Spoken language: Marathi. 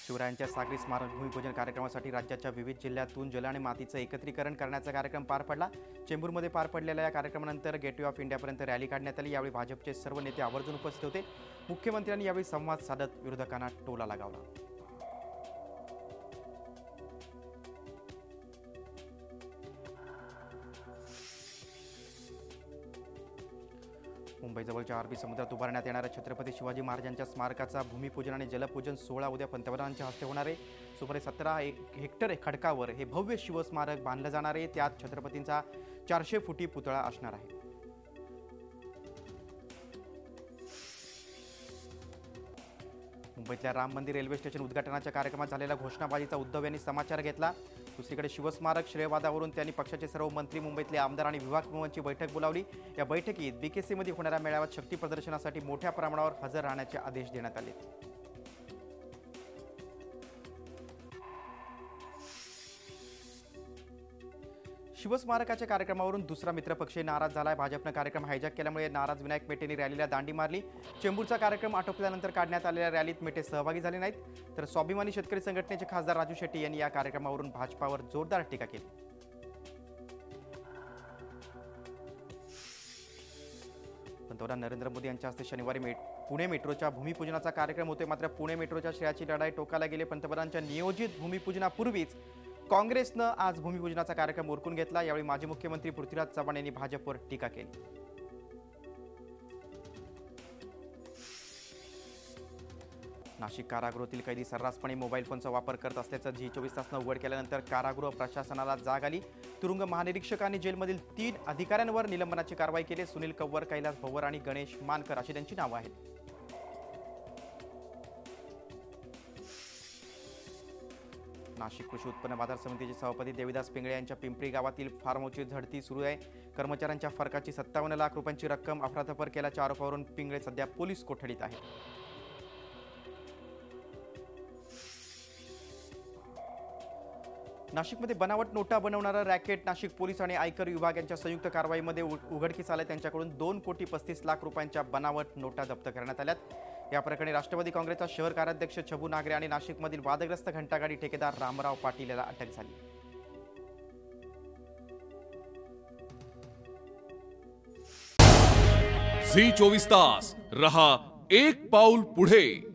शिवरायांच्या सागरी स्मारक भूमिपूजन कार्यक्रमासाठी राज्याच्या विविध जिल्ह्यातून जल आणि मातीचं एकत्रीकरण करण्याचा कार्यक्रम पार पडला। चेंबूरमध्ये पार पडलेल्या या कार्यक्रमानंतर गेटवे ऑफ इंडियापर्यंत रॅली काढण्यात आली। यावेळी भाजपचे सर्व नेते आवर्जून उपस्थित होते। मुख्यमंत्र्यांनी यावेळी संवाद साधत विरोधकांना टोला लगावला। मुंबईजवळच्या अरबी समुद्रात उभारण्यात येणाऱ्या छत्रपती शिवाजी महाराजांच्या स्मारकाचा भूमिपूजन आणि जलपूजन सोहळा उद्या पंतप्रधानांच्या हस्ते होणार आहे। सुमारे 17 हेक्टर खडकावर हे भव्य शिवस्मारक बांधलं जाणार आहे। त्यात छत्रपतींचा 400 फुटी पुतळा असणार आहे। मुंबईतल्या राम मंदिर रेल्वे स्टेशन उद्घाटनाच्या कार्यक्रमात झालेल्या घोषणाबाजीचा उद्धव यांनी समाचार घेतला। दुसरीकडे शिवस्मारक श्रेयवादावरून त्यांनी पक्षाचे सर्व मंत्री, मुंबईतले आमदार आणि विभाग प्रमुखांची बैठक बोलावली। या बैठकीत बीकेसीमध्ये होणाऱ्या मेळाव्यात शक्ती प्रदर्शनासाठी मोठ्या प्रमाणावर हजर राहण्याचे आदेश देण्यात आले। शिवस्मारकाच्या कार्यक्रमावरून दुसरा मित्रपक्षही नाराज झालाय। भाजपने कार्यक्रम हायजॅक केल्यामुळे नाराज विनायक मेटेंनी रॅलीला दांडी मारली। चेंबूरचा कार्यक्रम आटोपल्यानंतर काढण्यात आलेल्या रॅलीत मेटे सहभागी झाले नाहीत, तर स्वाभिमानी शेतकरी संघटनेचे खासदार राजू शेट्टी यांनी या कार्यक्रमावरून भाजपावर जोरदार टीका केली। पंतप्रधान नरेंद्र मोदी यांच्या हस्ते शनिवारी पुणे मेट्रोच्या भूमिपूजनाचा कार्यक्रम होतोय। मात्र पुणे मेट्रोच्या श्रेयाची लढाई टोकाला गेली। पंतप्रधानांच्या नियोजित भूमिपूजनापूर्वीच काँग्रेसनं आज भूमिपूजनाचा कार्यक्रम उरकून घेतला। यावेळी माजी मुख्यमंत्री पृथ्वीराज चव्हाण यांनी भाजपवर टीका केली। नाशिक कारागृहातील कैदी सर्रासपणे मोबाईल फोनचा वापर करत असल्याचं झी24 तासनं उघड केल्यानंतर कारागृह प्रशासनाला जाग आली। तुरुंग महानिरीक्षकांनी जेलमधील 3 अधिकाऱ्यांवर निलंबनाची कारवाई केली। सुनील कव्वर, कैलास भवर आणि गणेश मानकर अशी त्यांची नावं आहेत। नाशिक कृषी उत्पन्न बाजार समितीचे सभापती देविदास पिंगळे यांच्या पिंपरी गावातील फार्म हाऊसची झडती सुरू आहे। कर्मचाऱ्यांच्या फरकाची 57 लाख रुपयांची रक्कम अफरातफर केल्याच्या आरोपावरून पिंगळे सध्या पोलीस कोठडीत आहेत। नाशिकमध्ये बनावट नोटा बनवणारा रॅकेट नाशिक पोलीस आणि आयकर विभाग यांच्या संयुक्त कारवाईमध्ये उघडकीस आले। त्यांच्याकडून 2,35,00,000 रुपयांच्या बनावट नोटा जप्त करण्यात आल्यात। या प्रकरणी राष्ट्रवादी काँग्रेसचा शहर कार्याध्यक्ष छबू नागरे आणि नाशिकमधील वादग्रस्त घंटागाडी ठेकेदार रामराव पाटील याला अटक झाली। झी 24 तास रहा एक पाऊल पुढे।